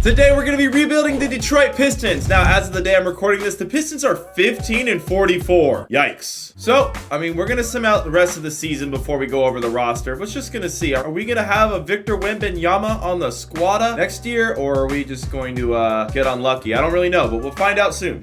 Today we're going to be rebuilding the Detroit Pistons. Now, as of the day I'm recording this, the Pistons are 15-44. Yikes. So, I mean, we're going to sim out the rest of the season before we go over the roster. We're just going to see, are we going to have a Victor Wembanyama on the squadda next year, or are we just going to get unlucky? I don't really know, but we'll find out soon.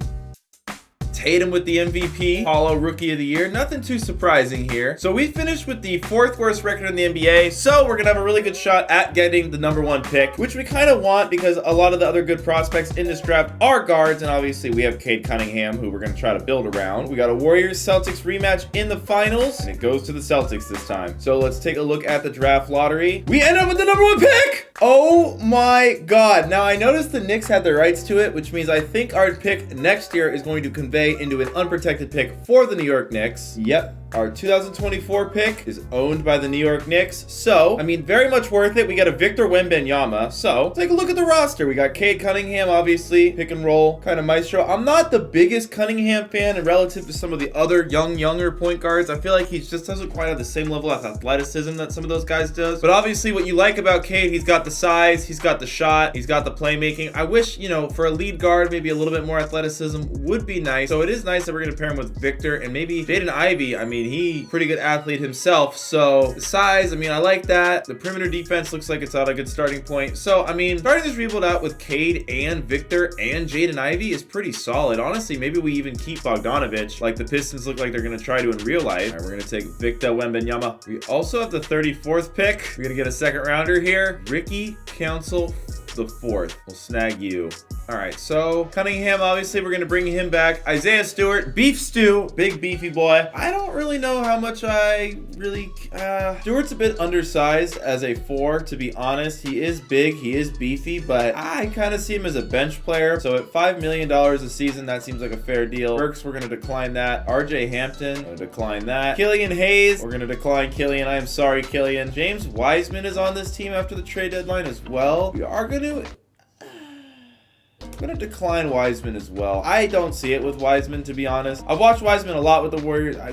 Tatum with the MVP, Paulo Rookie of the Year. Nothing too surprising here. So we finished with the 4th worst record in the NBA. So we're gonna have a really good shot at getting the #1 pick, which we kind of want because a lot of the other good prospects in this draft are guards, and obviously we have Cade Cunningham, who we're gonna try to build around. We got a Warriors-Celtics rematch in the finals, and it goes to the Celtics this time. So let's take a look at the draft lottery. We end up with the #1 pick! Oh my God. Now I noticed the Knicks had the rights to it, which means I think our pick next year is going to convey into an unprotected pick for the New York Knicks. Yep. Our 2024 pick is owned by the New York Knicks. So, I mean, very much worth it. We got a Victor Wembanyama. So, take a look at the roster. We got Cade Cunningham, obviously, pick and roll kind of maestro. I'm not the biggest Cunningham fan, and relative to some of the other younger point guards, I feel like he just doesn't quite have the same level of athleticism that some of those guys does. But obviously, what you like about Cade, he's got the size, he's got the shot, he's got the playmaking. I wish, you know, for a lead guard, maybe a little bit more athleticism would be nice. So it is nice that we're going to pair him with Victor and maybe Jaden Ivey. I mean, he pretty good athlete himself. So the size, I mean, I like that. The perimeter defense looks like it's at a good starting point. So, I mean, starting this rebuild out with Cade and Victor and Jaden Ivey is pretty solid. Honestly, maybe we even keep Bogdanovich like the Pistons look like they're going to try to in real life. All right, we're going to take Victor Wembanyama. We also have the 34th pick. We're going to get a second rounder here. Ricky Council the 4th. We'll snag you. All right, so Cunningham, obviously, we're going to bring him back. Isaiah Stewart, Beef Stew, big beefy boy. I don't really know how much I really... Stewart's a bit undersized as a 4, to be honest. He is big, he is beefy, but I kind of see him as a bench player. So at $5 million a season, that seems like a fair deal. Burks, we're going to decline that. RJ Hampton, going to decline that. Killian Hayes, we're going to decline Killian. I am sorry, Killian. James Wiseman is on this team after the trade deadline as well. We are going to... I'm going to decline Wiseman as well. I don't see it with Wiseman, to be honest. I've watched Wiseman a lot with the Warriors. I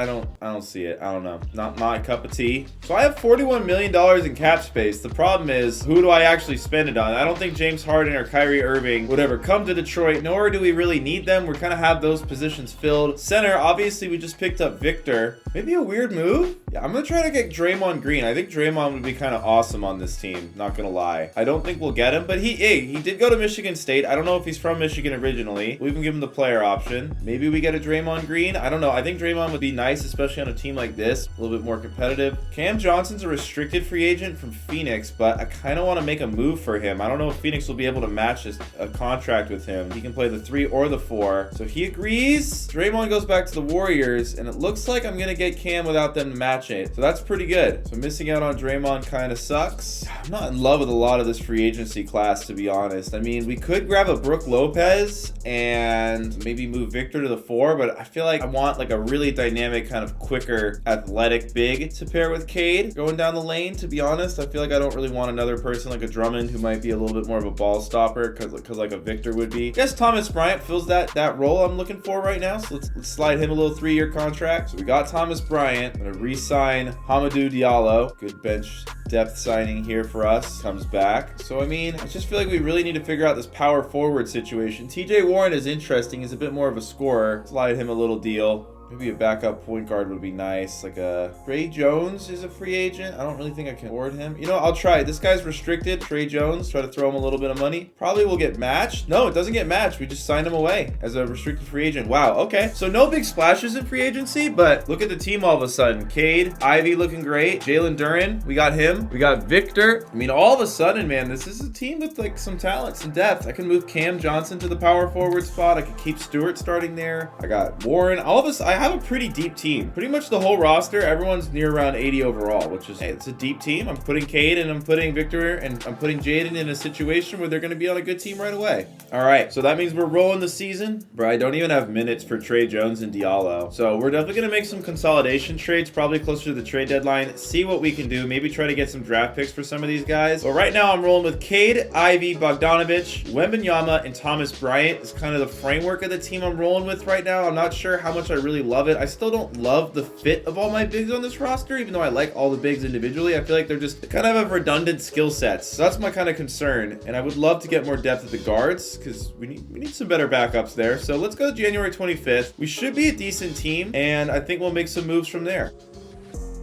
don't see it. I don't know. Not my cup of tea. So I have $41 million in cap space. The problem is, who do I actually spend it on? I don't think James Harden or Kyrie Irving would ever come to Detroit, nor do we really need them. We kind of have those positions filled. Center, obviously, we just picked up Victor. Maybe a weird move? Yeah, I'm going to try to get Draymond Green. I think Draymond would be kind of awesome on this team. Not going to lie. I don't think we'll get him, but he did go to Michigan State. I don't know if he's from Michigan originally. We can give him the player option. Maybe we get a Draymond Green. I don't know. I think Draymond would be nice, especially on a team like this. A little bit more competitive. Cam Johnson's a restricted free agent from Phoenix, but I kind of want to make a move for him. I don't know if Phoenix will be able to match a contract with him. He can play the 3 or the 4. So he agrees. Draymond goes back to the Warriors, and it looks like I'm going to get Cam without them to match it. So that's pretty good. So missing out on Draymond kind of sucks. I'm not in love with a lot of this free agency class, to be honest. I mean, we could grab a Brook Lopez and maybe move Victor to the 4, but I feel like I want like a really dynamic, kind of quicker, athletic big to pair with Cade going down the lane, to be honest. I feel like I don't really want another person like a Drummond who might be a little bit more of a ball stopper because like a Victor would be. I guess Thomas Bryant fills that role I'm looking for right now, so let's slide him a little 3-year contract. So we got Thomas Bryant. I'm going to re-sign Hamidou Diallo. Good bench depth signing here for us. Comes back. So, I mean, I just feel like we really need to figure out this power forward situation. TJ Warren is interesting. He's a bit more of a scorer. Slide him a little deal. Maybe a backup point guard would be nice. Like a Trey Jones is a free agent. I don't really think I can afford him. You know, I'll try it. This guy's restricted. Trey Jones. Try to throw him a little bit of money. Probably will get matched. No, it doesn't get matched. We just signed him away as a restricted free agent. Wow. Okay. So no big splashes in free agency, but look at the team all of a sudden. Cade, Ivy looking great. Jalen Duren. We got him. We got Victor. I mean, all of a sudden, man, this is a team with like some talent, some depth. I can move Cam Johnson to the power forward spot. I can keep Stewart starting there. I got Warren. All of us, I have a pretty deep team. Pretty much the whole roster, everyone's near around 80 overall, which is, hey, it's a deep team. I'm putting Cade and I'm putting Victor and I'm putting Jaden in a situation where they're going to be on a good team right away. All right, so that means we're rolling the season. Bro, I don't even have minutes for Trey Jones and Diallo. So we're definitely going to make some consolidation trades, probably closer to the trade deadline. See what we can do. Maybe try to get some draft picks for some of these guys. But right now I'm rolling with Cade, Ivy, Bogdanovich, Wembanyama, and Thomas Bryant is kind of the framework of the team I'm rolling with right now. I'm not sure how much I really love it. I still don't love the fit of all my bigs on this roster, even though I like all the bigs individually. I feel like they're just kind of have redundant skill sets. So that's my kind of concern. And I would love to get more depth at the guards because we need some better backups there. So let's go January 25th. We should be a decent team, and I think we'll make some moves from there.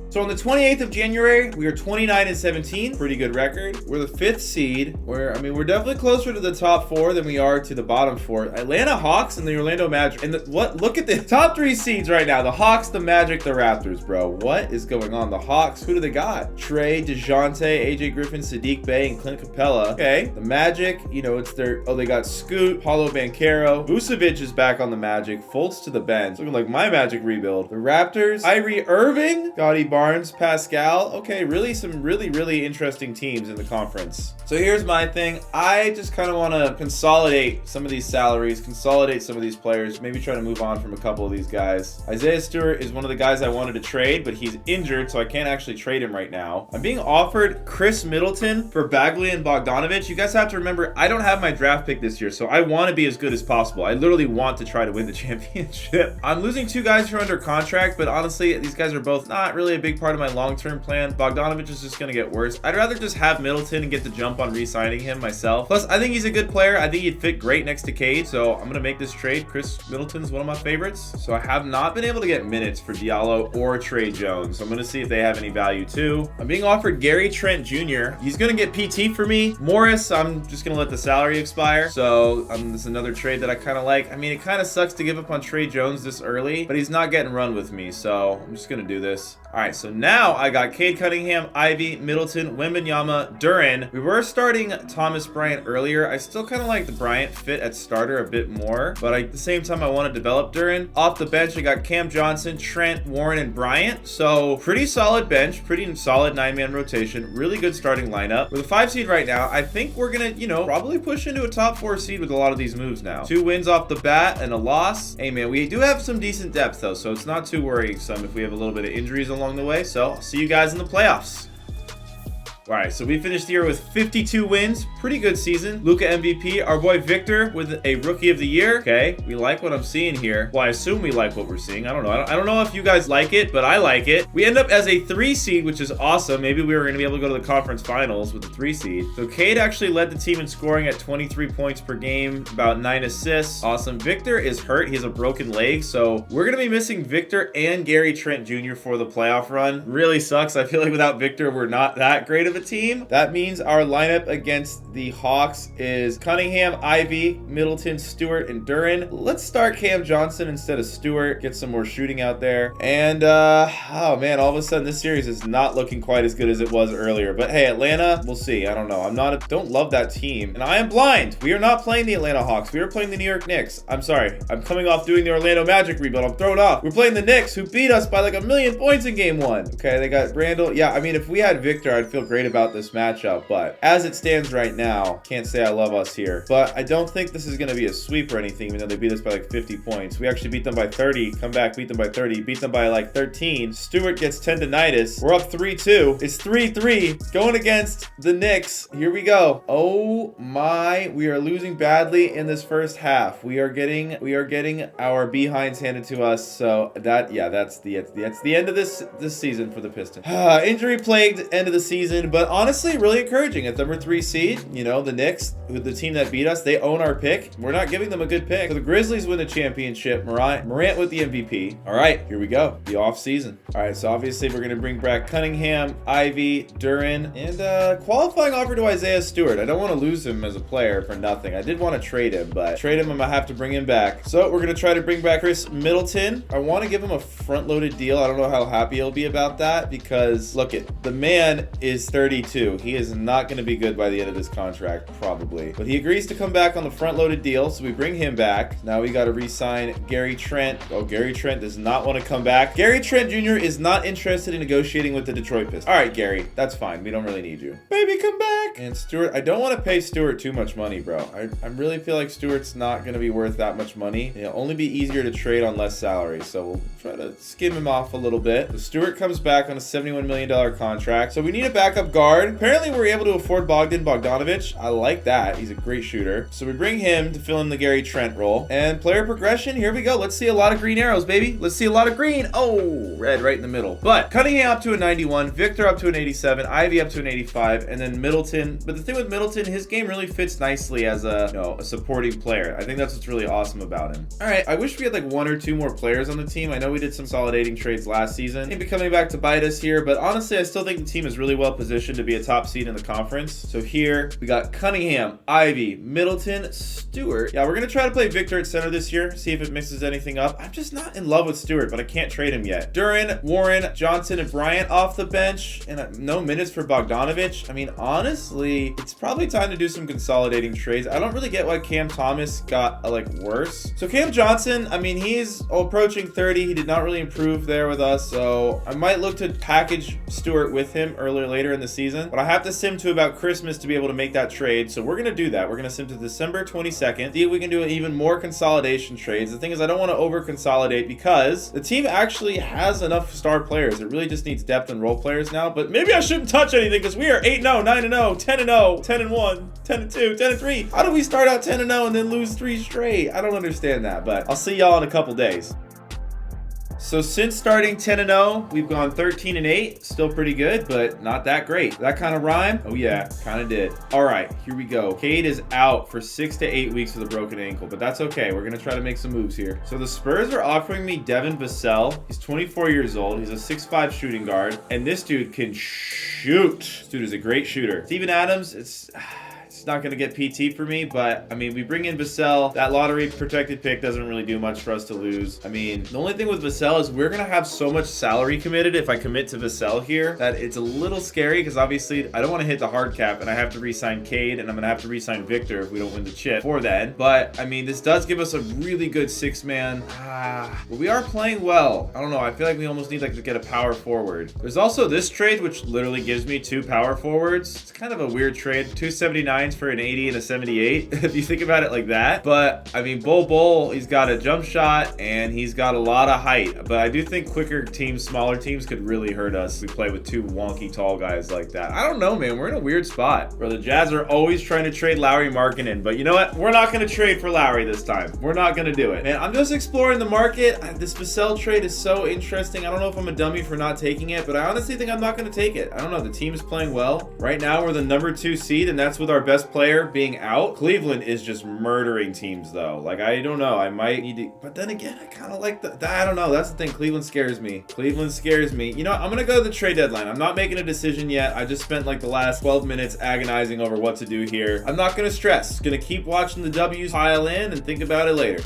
So on the 28th of January, we are 29-17. Pretty good record. We're the 5th seed. We're definitely closer to the top 4 than we are to the bottom 4. Atlanta Hawks and the Orlando Magic. And look at the top 3 seeds right now. The Hawks, the Magic, the Raptors, bro. What is going on? The Hawks, who do they got? Trey, DeJounte, AJ Griffin, Sadiq Bey, and Clint Capella. Okay. The Magic, it's they got Scoot, Paulo Banchero. Vucevic is back on the Magic. Fultz to the bench. Looking like my Magic rebuild. The Raptors, Kyrie Irving, Scotty Barnes, Pascal. Okay, some really interesting teams in the conference. So here's my thing. I just kind of want to consolidate some of these salaries, consolidate some of these players, maybe try to move on from a couple of these guys. Isaiah Stewart is one of the guys I wanted to trade, but he's injured, so I can't actually trade him right now. I'm being offered Chris Middleton for Bagley and Bogdanovich. You guys have to remember, I don't have my draft pick this year, so I want to be as good as possible. I literally want to try to win the championship. I'm losing 2 guys who are under contract, but honestly, these guys are both not really a big part of my long-term plan. Bogdanovich is just going to get worse. I'd rather just have Middleton and get the jump on re-signing him myself. Plus, I think he's a good player. I think he'd fit great next to Cade, so I'm going to make this trade. Chris Middleton's one of my favorites. So I have not been able to get minutes for Diallo or Trey Jones. So I'm going to see if they have any value too. I'm being offered Gary Trent Jr. He's going to get PT for me. Morris, I'm just going to let the salary expire. So this is another trade that I kind of like. I mean, it kind of sucks to give up on Trey Jones this early, but he's not getting run with me. So I'm just going to do this. All right, so now I got Cade Cunningham, Ivy, Middleton, Wembanyama, Duren. We were starting Thomas Bryant earlier. I still kind of like the Bryant fit at starter a bit more, but at the same time, I want to develop Duren. Off the bench, I got Cam Johnson, Trent, Warren, and Bryant. So pretty solid bench, pretty solid 9-man rotation, really good starting lineup. We're the 5 seed right now. I think we're going to, probably push into a top 4 seed with a lot of these moves now. 2 wins off the bat and a loss. Hey, man, we do have some decent depth, though, so it's not too worrisome if we have a little bit of injuries along the way. So I'll see you guys in the playoffs. All right, so we finished the year with 52 wins. Pretty good season. Luka MVP. Our boy Victor with a Rookie of the Year. Okay, we like what I'm seeing here. Well, I assume we like what we're seeing. I don't know. I don't know if you guys like it, but I like it. We end up as a 3 seed, which is awesome. Maybe we were going to be able to go to the conference finals with a 3 seed. So Cade actually led the team in scoring at 23 points per game, about 9 assists. Awesome. Victor is hurt. He has a broken leg, so we're going to be missing Victor and Gary Trent Jr. for the playoff run. Really sucks. I feel like without Victor, we're not that great of a team. That means our lineup against the Hawks is Cunningham, Ivy, Middleton, Stewart, and Duren. Let's start Cam Johnson instead of Stewart. Get some more shooting out there. And oh man, all of a sudden this series is not looking quite as good as it was earlier. But hey, Atlanta, we'll see. I don't know. Don't love that team. And I am blind. We are not playing the Atlanta Hawks. We are playing the New York Knicks. I'm sorry. I'm coming off doing the Orlando Magic rebuild. I'm thrown off. We're playing the Knicks, who beat us by like 1,000,000 points in game 1. Okay, they got Brandel. Yeah, I mean, if we had Victor, I'd feel great about this matchup, but as it stands right now, can't say I love us here. But I don't think this is going to be a sweep or anything, even though they beat us by like 50 points. We actually beat them by 30, come back, beat them by 30, beat them by like 13. Stewart gets tendonitis. We're up 3-2. It's 3-3 going against the Knicks. Here we go. Oh my, we are losing badly in this first half. We are getting our behinds handed to us. So that's the end of this season for the Pistons. Injury plagued end of the season, but honestly, really encouraging. At number 3 seed, the Knicks, the team that beat us, they own our pick. We're not giving them a good pick. So the Grizzlies win the championship. Morant with the MVP. All right, here we go. The off season. All right, so obviously we're going to bring back Cunningham, Ivy, Duren, and qualifying offer to Isaiah Stewart. I don't want to lose him as a player for nothing. I did want to trade him, but trade him, I'm going to have to bring him back. So we're going to try to bring back Chris Middleton. I want to give him a front-loaded deal. I don't know how happy he'll be about that because, look it, the man is 32. He is not going to be good by the end of this contract, probably. But he agrees to come back on the front-loaded deal, so we bring him back. Now we got to re-sign Gary Trent. Oh, Gary Trent does not want to come back. Gary Trent Jr. is not interested in negotiating with the Detroit Pistons. All right, Gary, that's fine. We don't really need you. Baby, come back. And Stewart, I don't want to pay Stewart too much money, bro. I really feel like Stewart's not going to be worth that much money. It'll only be easier to trade on less salary, so we'll try to skim him off a little bit. So Stewart comes back on a $71 million contract. So we need a backup guard. Apparently, we're able to afford Bogdanovich. I like that. He's a great shooter. So we bring him to fill in the Gary Trent role. And player progression, here we go. Let's see a lot of green arrows, baby. Let's see a lot of green. Oh, red right in the middle. But Cunningham up to a 91, Victor up to an 87, Ivy up to an 85, and then Middleton. But the thing with Middleton, his game really fits nicely as a supporting player. I think that's what's really awesome about him. All right, I wish we had like 1 or 2 more players on the team. I know we did some consolidating trades last season. Maybe coming back to bite us here, but honestly, I still think the team is really well positioned to be a top seed in the conference. So here we got Cunningham, Ivy, Middleton, Stewart. Yeah, we're gonna try to play Victor at center this year, see if it mixes anything up. I'm just not in love with Stewart, but I can't trade him yet. Duran, Warren, Johnson, and Bryant off the bench, and no minutes for Bogdanovich. I mean, honestly, it's probably time to do some consolidating trades. I don't really get why Cam Thomas got like worse. So Cam Johnson, I mean, he's approaching 30. He did not really improve there with us, so I might look to package Stewart with him later in the season, but I have to sim to about Christmas to be able to make that trade. So we're gonna do that. We're gonna sim to December 22nd. See if we can do even more consolidation trades. The thing is, I don't want to over consolidate because the team actually has enough star players. It really just needs depth and role players now. But maybe I shouldn't touch anything because we are 8-0, 9-0, 10-0, 10-1, 10-2, 10-3. How do we start out 10-0 and then lose 3 straight? I don't understand that, but I'll see y'all in a couple days. So since starting 10-0, we've gone 13-8. Still pretty good, but not that great. That kind of rhyme? Oh yeah, kind of did. All right, here we go. Cade is out for 6 to 8 weeks with a broken ankle, but that's okay. We're gonna try to make some moves here. So the Spurs are offering me Devin Vassell. He's 24 years old. He's a 6'5" shooting guard, and this dude can shoot. This dude is a great shooter. Steven Adams, it's not going to get PT for me, but I mean, we bring in Vassell. That lottery protected pick doesn't really do much for us to lose. I mean, the only thing with Vassell is we're going to have so much salary committed if I commit to Vassell here that it's a little scary because obviously I don't want to hit the hard cap and I have to re-sign Cade and I'm going to have to re-sign Victor if we don't win the chip for that. But I mean, this does give us a really good 6-man. But we are playing well. I don't know. I feel like we almost need like to get a power forward. There's also this trade, which literally gives me 2 power forwards. It's kind of a weird trade. 2 79s for an 80 and a 78 if you think about it like that. But I mean, Bol, he's got a jump shot and he's got a lot of height, but I do think quicker teams, smaller teams could really hurt us if we play with 2 wonky tall guys like that. I don't know, man. We're in a weird spot where the Jazz are always trying to trade Lowry Markkanen, but you know what? We're not going to trade for Lowry this time. We're not going to do it. Man, I'm just exploring the market. This Vassell trade is so interesting. I don't know if I'm a dummy for not taking it, but I honestly think I'm not going to take it. I don't know. The team is playing well. Right now, we're the number 2 seed, and that's with our best player being out. Cleveland is just murdering teams though. Like, I don't know, I might need to, but then again, I kind of like I don't know. That's the thing. Cleveland scares me. Cleveland scares me. You know, I'm gonna go to the trade deadline. I'm not making a decision yet. I just spent like the last 12 minutes agonizing over what to do here. I'm not gonna stress. Gonna keep watching the W's pile in and think about it later.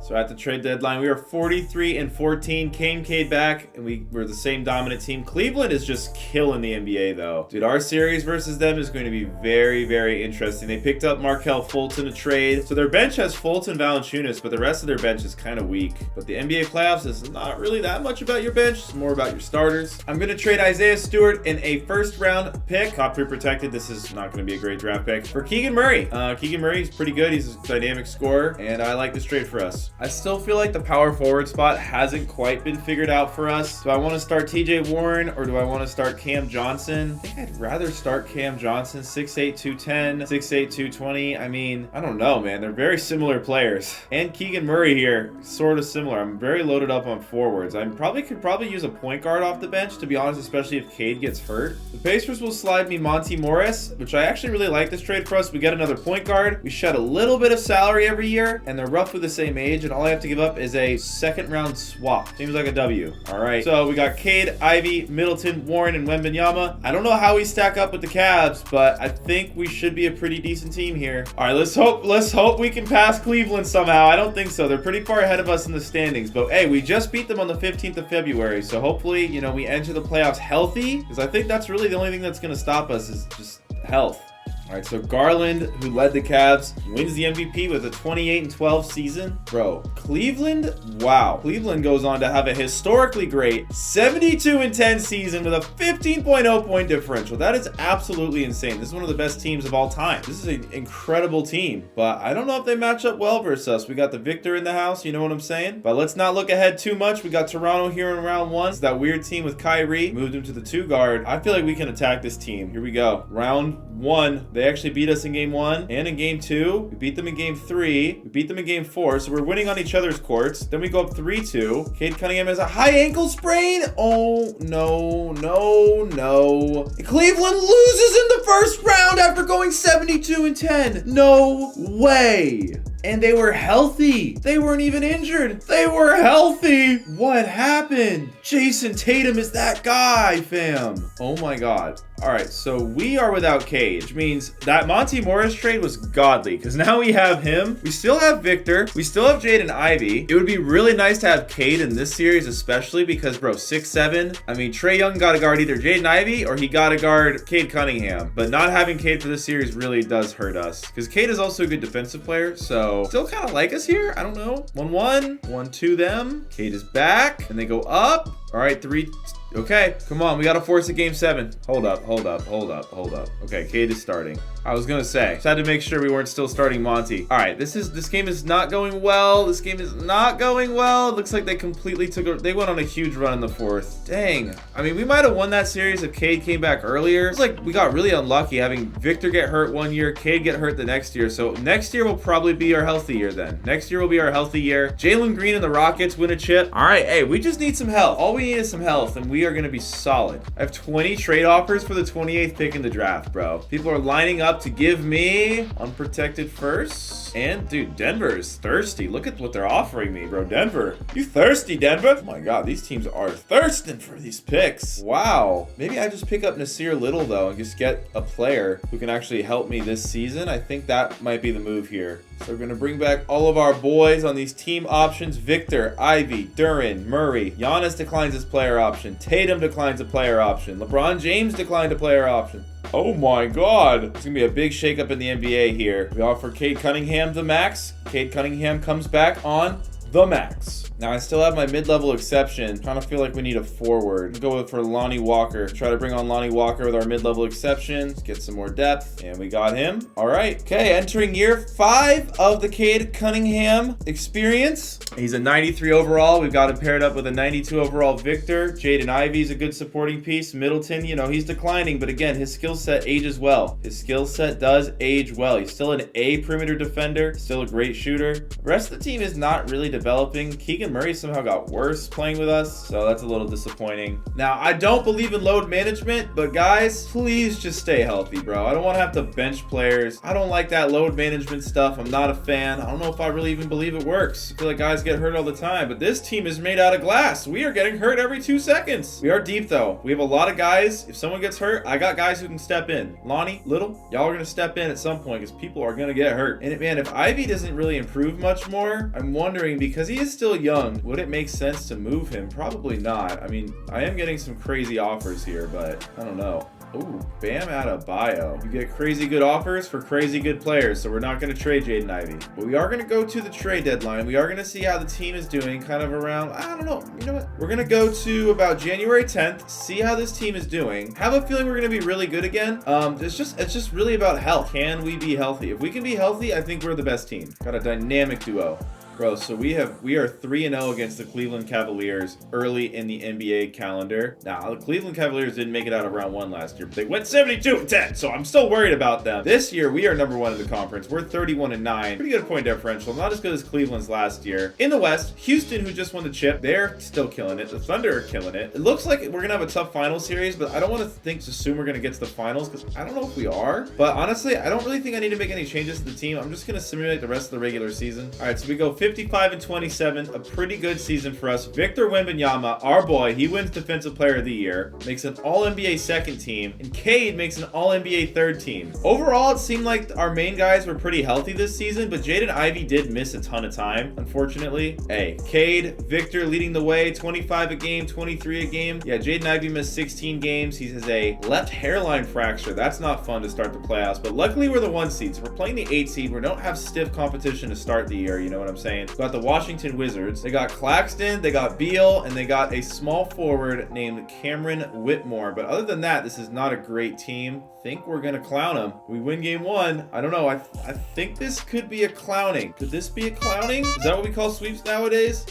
So at the trade deadline, we are 43-14. Cade back, and we're the same dominant team. Cleveland is just killing the NBA, though. Dude, our series versus them is going to be very, very interesting. They picked up Markelle Fulton to trade. So their bench has Fulton, Valanciunas, but the rest of their bench is kind of weak. But the NBA playoffs is not really that much about your bench. It's more about your starters. I'm going to trade Isaiah Stewart in a first-round pick. Top 3 protected. This is not going to be a great draft pick. For Keegan Murray. Keegan Murray is pretty good. He's a dynamic scorer, and I like this trade for us. I still feel like the power forward spot hasn't quite been figured out for us. Do I want to start TJ Warren or do I want to start Cam Johnson? I think I'd rather start Cam Johnson. 6'8", 210, 6'8", 220. I mean, I don't know, man. They're very similar players. And Keegan Murray here, sort of similar. I'm very loaded up on forwards. I could use a point guard off the bench, to be honest, especially if Cade gets hurt. The Pacers will slide me Monty Morris, which I actually really like this trade for us. We get another point guard. We shed a little bit of salary every year, and they're roughly the same age, and all I have to give up is a second-round swap. Seems like a W. All right. So we got Cade, Ivy, Middleton, Warren, and Wembanyama. I don't know how we stack up with the Cavs, but I think we should be a pretty decent team here. All right, let's hope we can pass Cleveland somehow. I don't think so. They're pretty far ahead of us in the standings, but hey, we just beat them on the 15th of February, so hopefully, you know, we enter the playoffs healthy, because I think that's really the only thing that's going to stop us is just health. All right, so Garland, who led the Cavs, wins the MVP with a 28-12 season. Bro, Cleveland, wow. Cleveland goes on to have a historically great 72-10 season with a 15.0 point differential. That is absolutely insane. This is one of the best teams of all time. This is an incredible team, but I don't know if they match up well versus us. We got the Victor in the house, you know what I'm saying? But let's not look ahead too much. We got Toronto here in round 1. It's that weird team with Kyrie. Moved him to the 2 guard. I feel like we can attack this team. Here we go. Round 1. They actually beat us in game 1 and in game 2. We beat them in game 3. We beat them in game 4. So we're winning on each other's courts. Then we go up 3-2. Cade Cunningham has a high ankle sprain. Oh, no, no, no. Cleveland loses in the first round after going 72-10. No way. And they were healthy. They weren't even injured. They were healthy. What happened? Jason Tatum is that guy, fam. Oh my God. All right, so we are without Cade, which means that Monty Morris trade was godly because now we have him. We still have Victor. We still have Jade and Ivy. It would be really nice to have Cade in this series, especially because, bro, 6'7". I mean, Trae Young got to guard either Jade and Ivy or he got to guard Cade Cunningham. But not having Cade for this series really does hurt us because Cade is also a good defensive player. So still kind of like us here. I don't know. 1-1, 1-2 them. Cade is back and they go up. All right, 3. Okay, come on. We got to force a game 7. Hold up. Okay, Cade is starting. I was going to say, just had to make sure we weren't still starting Monty. All right, this game is not going well. This game is not going well. It looks like they completely they went on a huge run in the 4th. Dang. I mean, we might have won that series if Cade came back earlier. It's like we got really unlucky having Victor get hurt one year, Cade get hurt the next year. So next year will probably be our healthy year then. Next year will be our healthy year. Jalen Green and the Rockets win a chip. All right, hey, we just need some health. All we need is some health, and we are going to be solid. I have 20 trade offers for the 28th pick in the draft, bro. People are lining up to give me unprotected firsts. And, dude, Denver is thirsty. Look at what they're offering me, bro. Denver. You thirsty, Denver? Oh, my God. These teams are thirsting for these picks. Wow. Maybe I just pick up Nasir Little, though, and just get a player who can actually help me this season. I think that might be the move here. So we're going to bring back all of our boys on these team options. Victor, Ivy, Duran, Murray. Giannis declines his player option. Tatum declines a player option. LeBron James declined a player option. Oh my God. It's going to be a big shakeup in the NBA here. We offer Cade Cunningham the max. Cade Cunningham comes back on the max. Now, I still have my mid-level exception. Kind of feel like we need a forward. Go for Lonnie Walker. Try to bring on Lonnie Walker with our mid-level exception. Get some more depth. And we got him. All right. Okay, entering year 5 of the Cade Cunningham experience. He's a 93 overall. We've got him paired up with a 92 overall Victor. Jaden Ivey's a good supporting piece. Middleton, you know, he's declining. But again, his skill set ages well. His skill set does age well. He's still an A perimeter defender. Still a great shooter. The rest of the team is not really developing. Keegan Murray somehow got worse playing with us, so that's a little disappointing. Now, I don't believe in load management, but guys, please just stay healthy, bro. I don't want to have to bench players. I don't like that load management stuff. I'm not a fan. I don't know if I really even believe it works. I feel like guys get hurt all the time, but this team is made out of glass. We are getting hurt every 2 seconds. We are deep, though. We have a lot of guys. If someone gets hurt, I got guys who can step in. Lonnie, Little, y'all are going to step in at some point because people are going to get hurt. And man, if Ivy doesn't really improve much more, I'm wondering, because he is still young, would it make sense to move him? Probably not. I mean, I am getting some crazy offers here, but I don't know. Ooh, Bam Adebayo. You get crazy good offers for crazy good players, so we're not going to trade Jaden Ivey. But we are going to go to the trade deadline. We are going to see how the team is doing kind of around, I don't know, you know what? We're going to go to about January 10th, see how this team is doing. Have a feeling we're going to be really good again. It's just really about health. Can we be healthy? If we can be healthy, I think we're the best team. Got a dynamic duo. Bro, so we are 3-0 against the Cleveland Cavaliers early in the NBA calendar. Now, the Cleveland Cavaliers didn't make it out of round 1 last year, but they went 72-10, so I'm still worried about them. This year, we are number 1 in the conference. We're 31-9. Pretty good point differential. Not as good as Cleveland's last year. In the West, Houston, who just won the chip, they're still killing it. The Thunder are killing it. It looks like we're going to have a tough final series, but I don't want to assume we're going to get to the finals because I don't know if we are. But honestly, I don't really think I need to make any changes to the team. I'm just going to simulate the rest of the regular season. All right, so we go 50 55 and 27, a pretty good season for us. Victor Wembanyama, our boy, he wins Defensive Player of the Year, makes an All-NBA second team, and Cade makes an All-NBA third team. Overall, it seemed like our main guys were pretty healthy this season, but Jaden Ivey did miss a ton of time, unfortunately. Hey, Cade, Victor leading the way, 25 a game, 23 a game. Yeah, Jaden Ivey missed 16 games. He has a left hairline fracture. That's not fun to start the playoffs, but luckily we're the 1 seed, so we're playing the 8 seed. We don't have stiff competition to start the year, you know what I'm saying? We got the Washington Wizards. They got Claxton, they got Beal, and they got a small forward named Cameron Whitmore. But other than that, this is not a great team. Think we're gonna clown them. We win game 1. I don't know. I think this could be a clowning. Could this be a clowning? Is that what we call sweeps nowadays?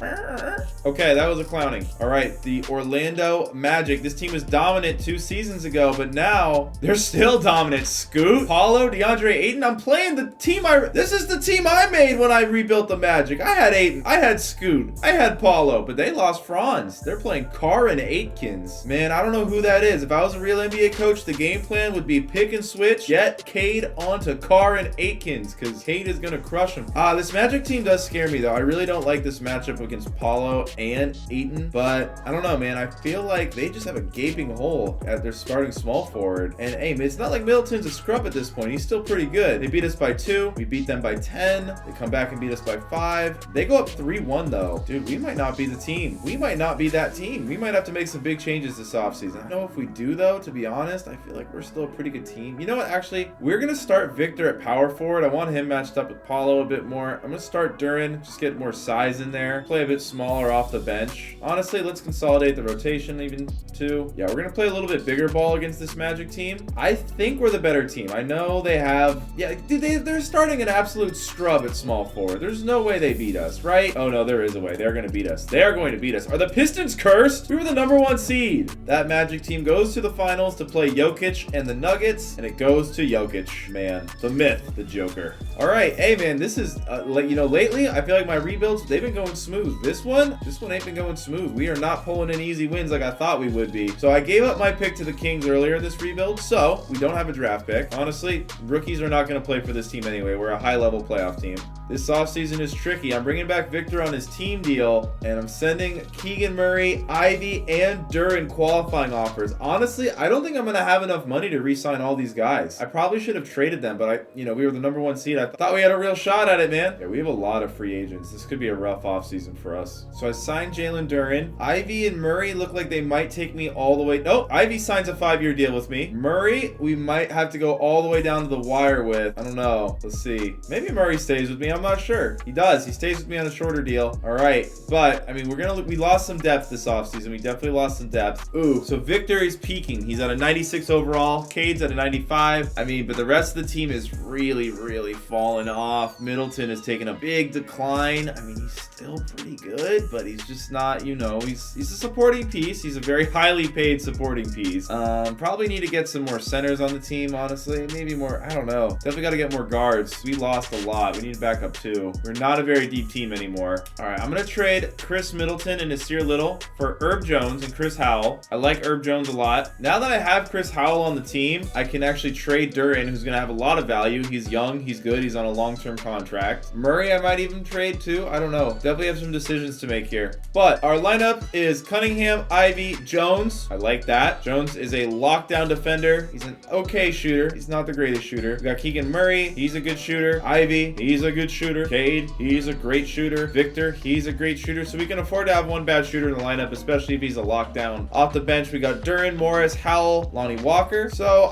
Okay, that was a clowning. All right, the Orlando Magic. This team was dominant 2 seasons ago, but now they're still dominant. Scoot, Paulo, DeAndre Ayton. I'm playing the team this is the team I made when I rebuilt the Magic. I had Ayton, I had Scoot, I had Paulo, but they lost Franz. They're playing Carr and Aitkins. Man, I don't know who that is. If I was a real NBA coach, the game plan would be pick and switch, get Cade onto Carr and Aitkins, because Cade is going to crush him. This Magic team does scare me, though. I really don't like this matchup against Paulo and Ayton, but I don't know, man. I feel like they just have a gaping hole at their starting small forward. And hey, it's not like Middleton's a scrub at this point. He's still pretty good. They beat us by 2. We beat them by 10. They come back and beat us by 5. They go up 3-1, though. Dude, we might not be the team. We might not be that team. We might have to make some big changes this offseason. I don't know if we do, though, to be honest. I feel like we're still a pretty good team. You know what? Actually, we're going to start Victor at power forward. I want him matched up with Paulo a bit more. I'm going to start Duren, just get more size in there. Play a bit smaller off the bench. Honestly, let's consolidate the rotation even too. Yeah, we're going to play a little bit bigger ball against this Magic team. I think we're the better team. I know they have... Yeah, dude, they're starting an absolute scrub at small forward. There's no way they beat us, right? Oh, no, there is a way. They're going to beat us. They're going to beat us. Are the Pistons cursed? We were the number 1 seed. That Magic team goes to the finals to play Jokic and the Nuggets, and it goes to Jokic, man. The myth, the Joker. All right. Hey, man, this is, lately, I feel like my rebuilds, they've been going smooth. This one ain't been going smooth. We are not pulling in easy wins like I thought we would be. So I gave up my pick to the Kings earlier in this rebuild, so we don't have a draft pick. Honestly, rookies are not going to play for this team anyway. We're a high-level playoff team. This offseason is tricky. I'm bringing back Victor on his team deal, and I'm sending Keegan Murray, Ivy, and Duren qualifying offers. Honestly, I don't think I'm going to have enough money to re-sign all these guys. I probably should have traded them, but we were the number 1 seed. I thought we had a real shot at it, man. Yeah, we have a lot of free agents. This could be a rough offseason for us. So I signed Jalen Duren. Ivy and Murray look like they might take me all the way. Nope. Ivy signs a 5-year deal with me. Murray, we might have to go all the way down to the wire with. I don't know. Let's see. Maybe Murray stays with me. I'm not sure. He does. He stays with me on a shorter deal. All right. But, we lost some depth this offseason. We definitely lost some depth. Ooh. So Victor is peaking. He's at a 96 overall. Cade's at a 95. But the rest of the team is really, really falling off. Middleton has taken a big decline. He's still pretty good, but he's just not, he's a supporting piece. He's a very highly paid supporting piece. Probably need to get some more centers on the team, honestly. Maybe more, I don't know. Definitely got to get more guards. We lost a lot. We need to back up too. We're not a very deep team anymore. All right, I'm going to trade Chris Middleton and Nasir Little for Herb Jones and Chris Howell. I like Herb Jones a lot. Now that I have Chris Howell on the team, I can actually trade Duren, who's going to have a lot of value. He's young. He's good. He's on a long-term contract. Murray, I might even trade too. I don't know. Definitely have some decisions to make here. But our lineup is Cunningham, Ivy, Jones. I like that. Jones is a lockdown defender. He's an okay shooter. He's not the greatest shooter. We got Keegan Murray. He's a good shooter. Ivy, he's a good shooter. Cade, he's a great shooter. Victor, he's a great shooter. So we can afford to have one bad shooter in the lineup, especially if he's a lockdown. Off the bench, we got Duren, Morris, Howell, Lonnie Walker. So,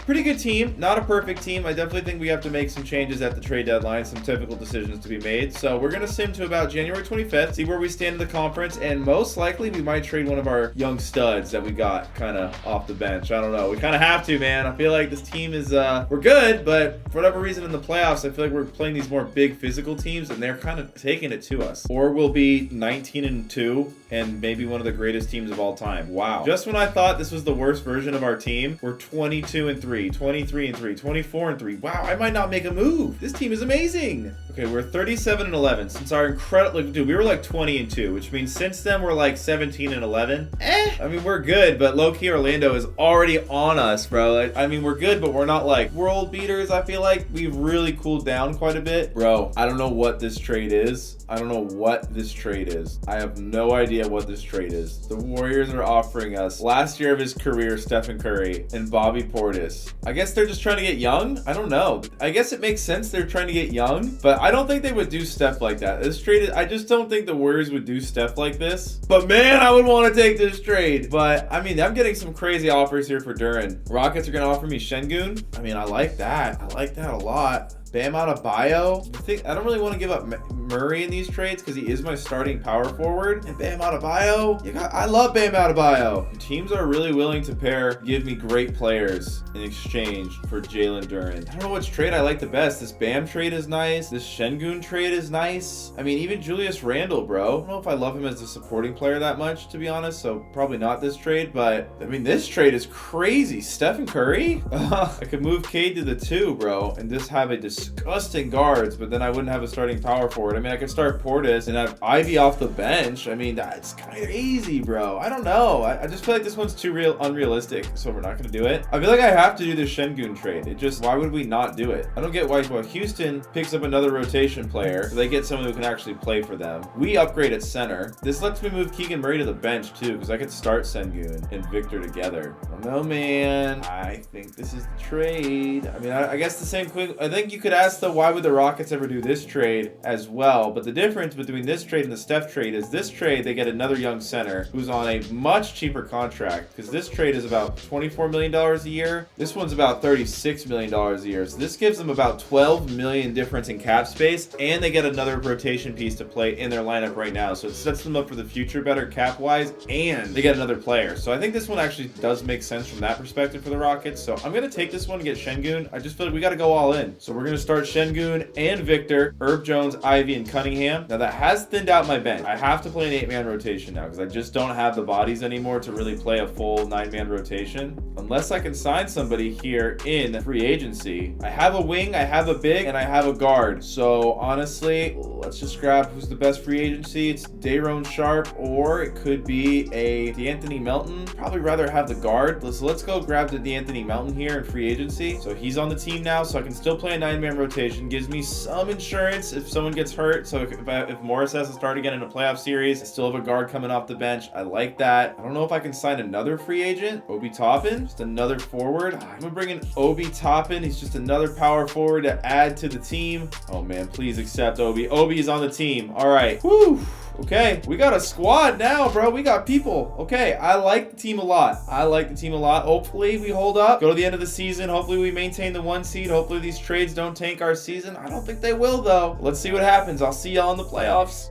pretty good team. Not a perfect team. I definitely think we have to make some changes at the trade deadline, some typical decisions to be made. So we're going to sim to about January 25th, see where we stand in the conference, and most likely we might trade one of our young studs that we got kind of off the bench. I don't know. We kind of have to, man. I feel like this team is, we're good, but for whatever reason in the playoffs, I feel like we're playing these more big physical teams, and they're kind of taking it to us. Or we'll be 19-2 and maybe one of the greatest teams of all time. Wow. Just when I thought this was the worst version of our team, we're 22-3, 23-3, 24-3. Wow, I might not make a move. This team is amazing. Okay, we're 37-11. Since our incredible, dude, we were like 20-2, which means since then we're like 17-11. We're good, but low-key Orlando is already on us, bro. We're good, but we're not like world beaters. I feel like we've really cooled down quite a bit. Bro, I don't know what this this trade is. I don't know what this trade is. I have no idea what this trade is. The Warriors are offering us last year of his career, Stephen Curry and Bobby Portis. I guess they're just trying to get young. I don't know. I guess it makes sense they're trying to get young, but I don't think they would do Steph like that. This trade, I just don't think the Warriors would do Steph like this. But man, I would want to take this trade. But I mean, I'm getting some crazy offers here for Duren. Rockets are going to offer me Şengün. I mean, I like that. I like that a lot. Bam Adebayo. I don't really want to give up Murray in these trades because he is my starting power forward. And Bam Adebayo, I love Bam Adebayo. Teams are really willing to give me great players in exchange for Jalen Duren. I don't know which trade I like the best. This Bam trade is nice. This Şengün trade is nice. I mean, even Julius Randle, bro. I don't know if I love him as a supporting player that much, to be honest. So probably not this trade. But I mean, this trade is crazy. Stephen Curry. I could move Cade to the 2, bro, and just have a disgusting guards, but then I wouldn't have a starting power forward. I mean, I could start Portis and have Ivy off the bench. I mean, that's kind of easy, bro. I don't know. I just feel like this one's too unrealistic, so we're not going to do it. I feel like I have to do the Şengün trade. Why would we not do it? I don't get why Houston picks up another rotation player, so they get someone who can actually play for them. We upgrade at center. This lets me move Keegan Murray to the bench too, because I could start Şengün and Victor together. I don't know, man. I think this is the trade. I mean, I guess the same quick. I think you could ask though, why would the Rockets ever do this trade as well? But the difference between this trade and the Steph trade is this trade, they get another young center who's on a much cheaper contract, because this trade is about $24 million a year. This one's about $36 million a year. So this gives them about $12 million difference in cap space, and they get another rotation piece to play in their lineup right now. So it sets them up for the future better cap wise, and they get another player. So I think this one actually does make sense from that perspective for the Rockets. So I'm going to take this one and get Şengün. I just feel like we got to go all in. So we're going to start Şengün and Victor, Herb Jones, Ivy, and Cunningham. Now that has thinned out my bench. I have to play an 8-man rotation now because I just don't have the bodies anymore to really play a full 9-man rotation. Unless I can sign somebody here in free agency. I have a wing, I have a big, and I have a guard. So honestly, let's just grab who's the best free agency. It's Day'Ron Sharpe, or it could be a DeAnthony Melton. Probably rather have the guard. So let's go grab the DeAnthony Melton here in free agency. So he's on the team now, so I can still play a 9-man rotation. Gives me some insurance if someone gets hurt. So if Morris has to start again in a playoff series, I still have a guard coming off the bench. I like that. I don't know if I can sign another free agent. Obi Toppin, just another forward. I'm gonna bring in Obi Toppin. He's just another power forward to add to the team. Oh man, please accept Obi. Obi is on the team. All right. Whew. Okay, we got a squad now, bro. We got people. Okay, I like the team a lot. Hopefully we hold up, go to the end of the season. Hopefully we maintain the 1 seed. Hopefully these trades don't tank our season. I don't think they will, though. Let's see what happens. I'll see y'all in the playoffs.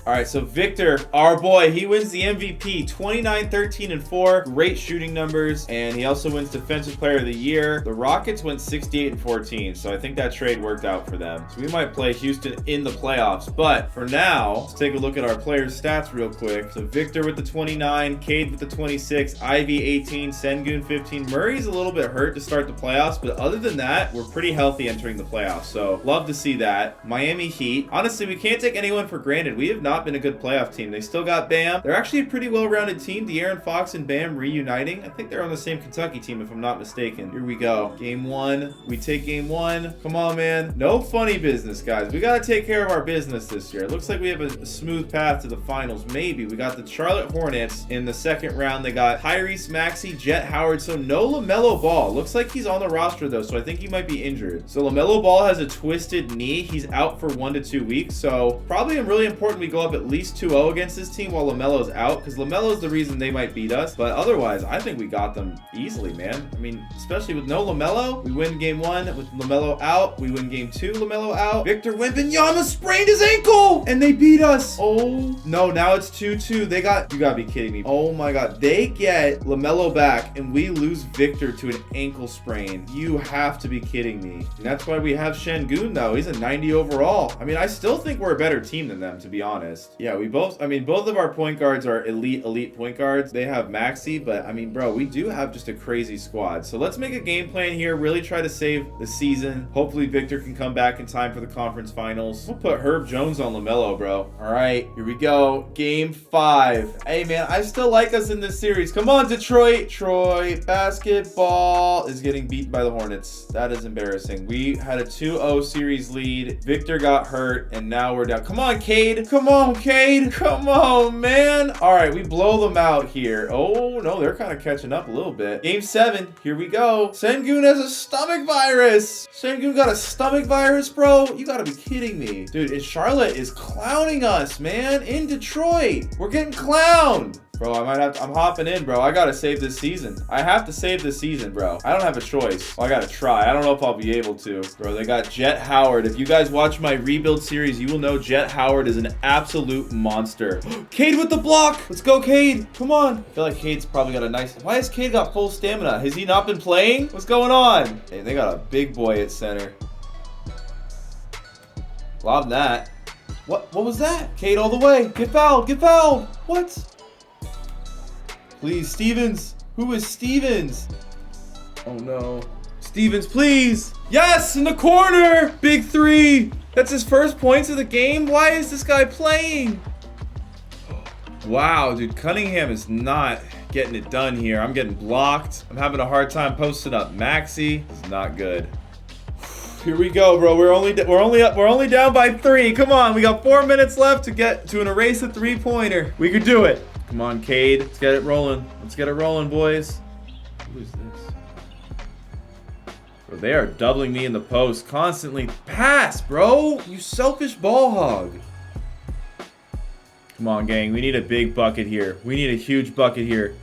All right, so Victor, our boy, he wins the MVP, 29, 13, and 4. Great shooting numbers, and he also wins Defensive Player of the Year. The Rockets went 68 and 14, so I think that trade worked out for them. So we might play Houston in the playoffs, but for now, let's take a look at our players' stats real quick. So Victor with the 29, Cade with the 26, Ivy 18, Şengün 15. Murray's a little bit hurt to start the playoffs, but other than that, we're pretty healthy entering the playoffs, so love to see that. Miami Heat. Honestly, we can't take anyone for granted. We have not been a good playoff team. They still got Bam. They're actually a pretty well-rounded team. De'Aaron Fox and Bam reuniting. I think they're on the same Kentucky team if I'm not mistaken. Here we go. Game 1. We take game 1. Come on, man. No funny business, guys. We got to take care of our business this year. It looks like we have a smooth path to the finals. Maybe. We got the Charlotte Hornets in the second round. They got Tyrese Maxey, Jet Howard. So no LaMelo Ball. Looks like he's on the roster, though, so I think he might be injured. So LaMelo Ball has a twisted knee. He's out for 1 to 2 weeks. So probably really important we go up at least 2-0 against this team while LaMelo's out, because LaMelo's the reason they might beat us. But otherwise, I think we got them easily, man. I mean, especially with no LaMelo, we win game 1 with LaMelo out. We win game 2, LaMelo out. Victor Wembanyama sprained his ankle, and they beat us. Oh, no, now it's 2-2. You gotta be kidding me. Oh my God. They get LaMelo back, and we lose Victor to an ankle sprain. You have to be kidding me. And that's why we have Şengün, though. He's a 90 overall. I mean, I still think we're a better team than them, to be honest. honest. Yeah, I mean, both of our point guards are elite point guards. They have Maxey, but I mean, bro, we do have just a crazy squad. So let's make a game plan here, really try to save the season. Hopefully Victor can come back in time for the conference finals. We'll put Herb Jones on LaMelo, bro. All right, here we go. Game 5. Hey, man, I still like us in this series. Come on, Detroit. Troy basketball is getting beat by the Hornets. That is embarrassing. We had a 2-0 series lead. Victor got hurt, and now we're down. Come on, Cade. Come on, Cade. Come on, man. All right, we blow them out here. Oh, no, they're kind of catching up a little bit. Game 7. Here we go. Sengun has a stomach virus. Sengun got a stomach virus, bro? You gotta be kidding me. Dude, and Charlotte is clowning us, man. In Detroit. We're getting clowned. Bro, I'm hopping in, bro. I gotta save this season. I have to save this season, bro. I don't have a choice. Well, I gotta try. I don't know if I'll be able to. Bro, they got Jet Howard. If you guys watch my rebuild series, you will know Jet Howard is an absolute monster. Cade with the block. Let's go, Cade. Come on. I feel like Cade's probably got a nice... Why has Cade got full stamina? Has he not been playing? What's going on? Hey, they got a big boy at center. Lob that. What was that? Cade all the way. Get fouled. Get fouled. What? Please, Stevens. Who is Stevens? Oh, no. Stevens, please. Yes, in the corner. Big 3. That's his first points of the game. Why is this guy playing? Wow, dude. Cunningham is not getting it done here. I'm getting blocked. I'm having a hard time posting up Maxey. It's not good. Here we go, bro. We're only down by 3. Come on. We got 4 minutes left to get to an erase a 3-pointer. We could do it. Come on, Cade. Let's get it rolling. Let's get it rolling, boys. Who is this? Bro, they are doubling me in the post constantly. Pass, bro. You selfish ball hog. Come on, gang. We need a big bucket here. We need a huge bucket here.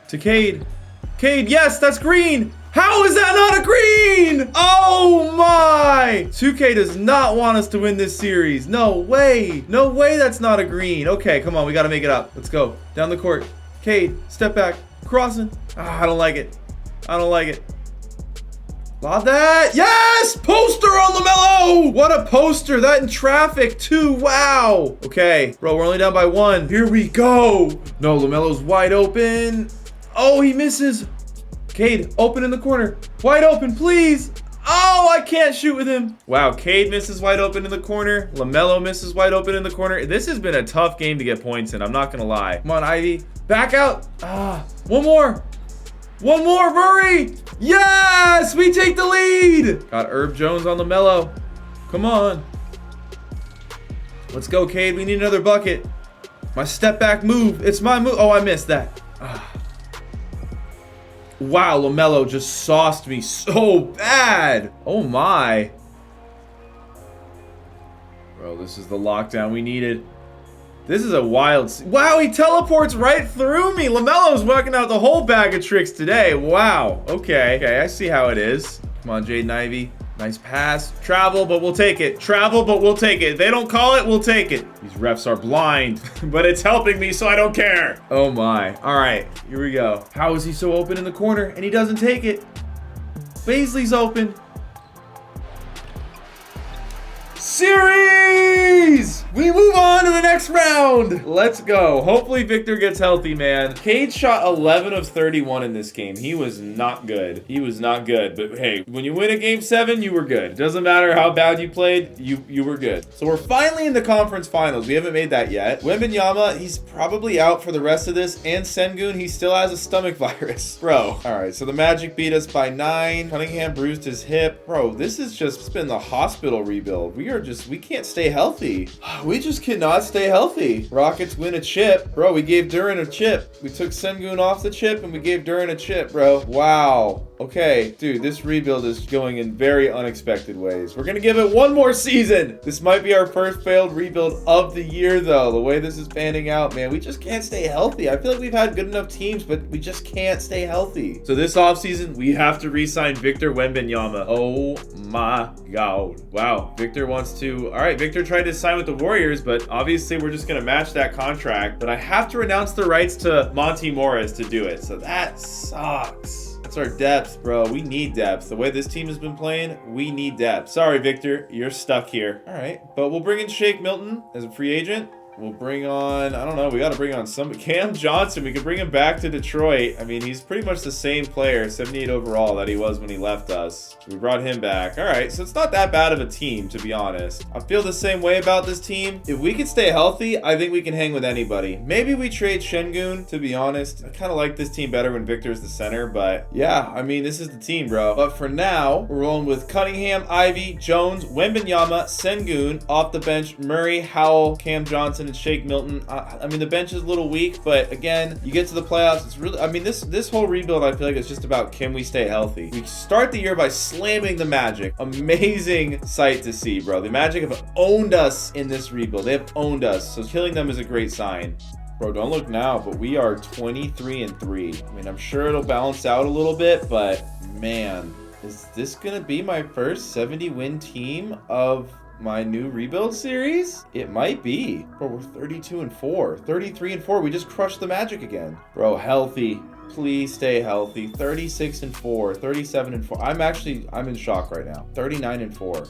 To Cade. Cade, yes, that's green. How is that not a green? Oh my! 2K does not want us to win this series. No way. No way that's not a green. Okay, come on. We got to make it up. Let's go. Down the court. Cade, step back. Crossing. Ah, I don't like it. I don't like it. Lob that. Yes! Poster on LaMelo! What a poster. That in traffic, too. Wow. Okay. Bro, we're only down by 1. Here we go. No, LaMelo's wide open. Oh, he misses. Cade, open in the corner. Wide open, please. Oh, I can't shoot with him. Wow, Cade misses wide open in the corner. LaMelo misses wide open in the corner. This has been a tough game to get points in. I'm not going to lie. Come on, Ivy. Back out. Ah, one more. One more, Murray. Yes, we take the lead. Got Herb Jones on LaMelo. Come on. Let's go, Cade. We need another bucket. My step back move. It's my move. Oh, I missed that. Ah. Wow, LaMelo just sauced me so bad. Oh my. Bro, this is the lockdown we needed. This is a wild... Wow, he teleports right through me. LaMelo's working out the whole bag of tricks today. Wow. Okay. Okay, I see how it is. Come on, Jaden Ivey. Nice pass. Travel, but we'll take it. Travel, but we'll take it. If they don't call it, we'll take it. These refs are blind, but it's helping me, so I don't care. Oh my. All right, here we go. How is he so open in the corner and he doesn't take it? Baisley's open. Series! We move on to the next round. Let's go. Hopefully Victor gets healthy, man. Cade shot 11 of 31 in this game. He was not good. He was not good. But hey, when you win a game 7, you were good. Doesn't matter how bad you played, you were good. So we're finally in the conference finals. We haven't made that yet. Wembanyama, he's probably out for the rest of this. And Sengun, he still has a stomach virus. Bro. All right, so the Magic beat us by 9. Cunningham bruised his hip. Bro, this is just been the hospital rebuild. We can't stay healthy. We just cannot stay healthy. Rockets win a chip. Bro, we gave Duran a chip. We took Sengun off the chip and we gave Duran a chip, bro. Wow. Okay, dude, this rebuild is going in very unexpected ways. We're gonna give it one more season. This might be our first failed rebuild of the year, though. The way this is panning out, man, we just can't stay healthy. I feel like we've had good enough teams, but we just can't stay healthy. So this offseason, we have to re-sign Victor Wembanyama. Oh my God. Wow, Victor wants to... All right, Victor tried to sign with the Warriors, but obviously we're just gonna match that contract. But I have to renounce the rights to Monty Morris to do it, so that sucks. That's our depth, bro. We need depth. The way this team has been playing, we need depth. Sorry, Victor. You're stuck here. All right. But we'll bring in Shake Milton as a free agent. We'll bring on, I don't know, we got to bring on somebody. Cam Johnson, we could bring him back to Detroit. I mean, he's pretty much the same player, 78 overall, that he was when he left us. We brought him back. All right, so it's not that bad of a team, to be honest. I feel the same way about this team. If we could stay healthy, I think we can hang with anybody. Maybe we trade Şengün, to be honest. I kind of like this team better when Victor's the center, but yeah, I mean, this is the team, bro. But for now, we're rolling with Cunningham, Ivy, Jones, Wembanyama, Şengün, off the bench, Murray, Howell, Cam Johnson, and Shake Milton. I mean, the bench is a little weak, but again, you get to the playoffs, it's really, I mean, this whole rebuild, I feel like it's just about, can we stay healthy? We start the year by slamming the Magic. Amazing sight to see, bro. The Magic have owned us in this rebuild. They have owned us, so killing them is a great sign. Bro, don't look now, but we are 23-3. I mean, I'm sure it'll balance out a little bit, but man, is this gonna be my first 70-win team of my new rebuild series? It might be. Bro, we're 32-4, 33-4. We just crushed the Magic again. Bro, healthy. Please stay healthy. 36-4, 37-4. I'm in shock right now. 39-4.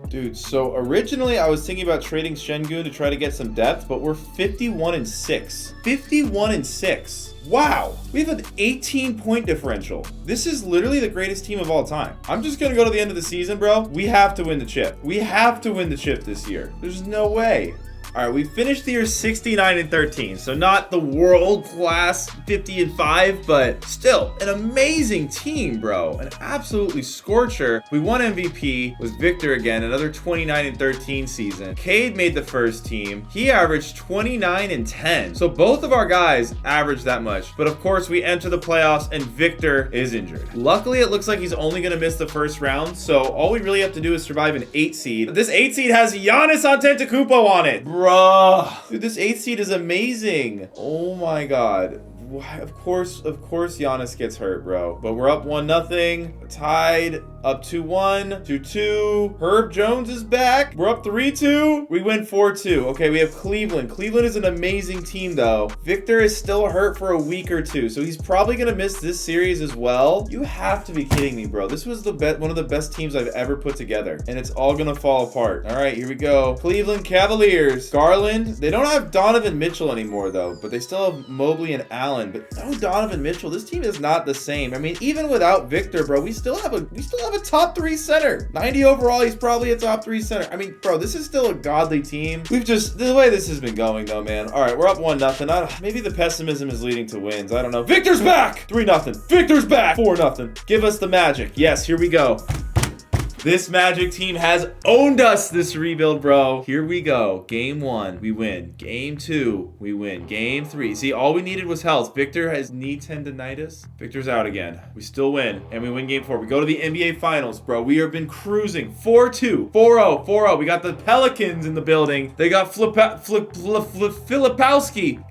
Dude, so originally I was thinking about trading Şengün to try to get some depth, but we're 51-6. 51-6. Wow, we have an 18-point differential. This is literally the greatest team of all time. I'm just gonna go to the end of the season, bro. We have to win the chip. We have to win the chip this year. There's no way. All right, we finished the year 69-13, so not the world-class 50-5, but still an amazing team, bro. An absolutely scorcher. We won MVP with Victor again, another 29-13 season. Cade made the first team. He averaged 29-10. So both of our guys averaged that much. But of course, we enter the playoffs and Victor is injured. Luckily, it looks like he's only gonna miss the first round, so all we really have to do is survive an 8 seed. This 8 seed has Giannis Antetokounmpo on it. Bro, dude, this 8 seed is amazing. Oh my god. Of course Giannis gets hurt, bro. But we're up 1-0, tied, up 2-1, 2-2. Herb Jones is back. We're up 3-2. We win 4-2. Okay, we have Cleveland. Cleveland is an amazing team, though. Victor is still hurt for a week or two, so he's probably gonna miss this series as well. You have to be kidding me, bro. This was one of the best teams I've ever put together, and it's all gonna fall apart. All right, here we go. Cleveland Cavaliers. Garland. They don't have Donovan Mitchell anymore, though, but they still have Mobley and Allen. But no Donovan Mitchell. This team is not the same. I mean, even without Victor, bro, we still have a top 3 center. 90 overall, he's probably a top 3 center. I mean, bro, this is still a godly team. The way this has been going, though, man. All right, we're up 1-0. Maybe the pessimism is leading to wins. I don't know. Victor's back. 3-0. Victor's back. 4-0. Give us the Magic. Yes, here we go. This Magic team has owned us this rebuild, bro. Here we go. Game 1, we win. Game 2, we win. Game 3. See, all we needed was health. Victor has knee tendonitis. Victor's out again. We still win, and we win game 4. We go to the NBA Finals, bro. We have been cruising. 4-2, 4-0, 4-0. We got the Pelicans in the building. They got Filipowski.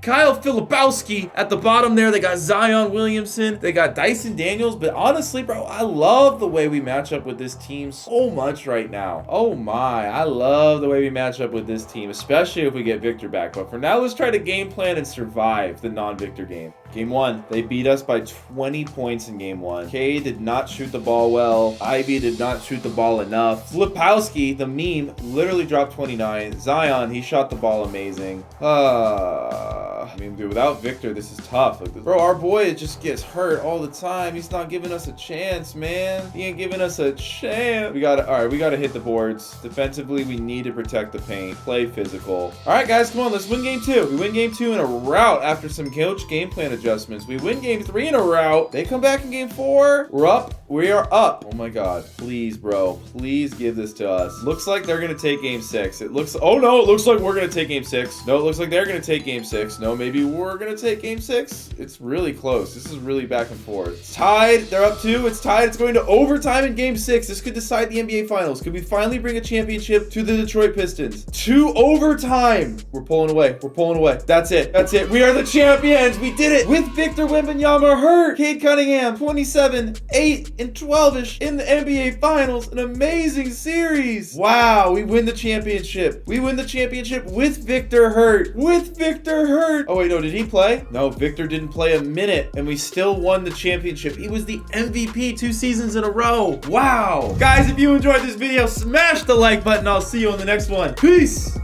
Kyle Filipowski at the bottom there. They got Zion Williamson. They got Dyson Daniels. But honestly, bro, I love the way we match up with this team so much right now. Oh my, I love the way we match up with this team, especially if we get Victor back. But for now, let's try to game plan and survive the non-Victor game. Game 1, they beat us by 20 points in game 1. Cade did not shoot the ball well. Ivy did not shoot the ball enough. Filipowski, the meme, literally dropped 29. Zion, he shot the ball amazing. I mean, dude, without Victor, this is tough. Like, bro, our boy just gets hurt all the time. He's not giving us a chance, man. He ain't giving us a chance. We gotta hit the boards. Defensively, we need to protect the paint. Play physical. All right, guys, come on. Let's win game 2. We win game 2 in a rout after some coach game plan adjustments. We win game 3 in a rout. They come back in game 4. We're up. We are up. Oh my god. Please, bro. Please give this to us. Looks like they're gonna take game 6. Oh no, it looks like we're gonna take game 6. No, it looks like they're gonna take game 6. No, maybe we're gonna take game 6. It's really close. This is really back and forth. It's tied. They're up 2. It's tied. It's going to overtime in game 6. This could decide the NBA Finals. Could we finally bring a championship to the Detroit Pistons? 2 overtime. We're pulling away. We're pulling away. That's it. That's it. We are the champions. We did it. with Victor Wembanyama hurt. Cade Cunningham, 27, 8, and 12-ish in the NBA Finals. An amazing series. Wow, we win the championship. We win the championship with Victor hurt. With Victor hurt. Oh, wait, no, did he play? No, Victor didn't play a minute, and we still won the championship. He was the MVP 2 seasons in a row. Wow. Guys, if you enjoyed this video, smash the like button. I'll see you on the next one. Peace.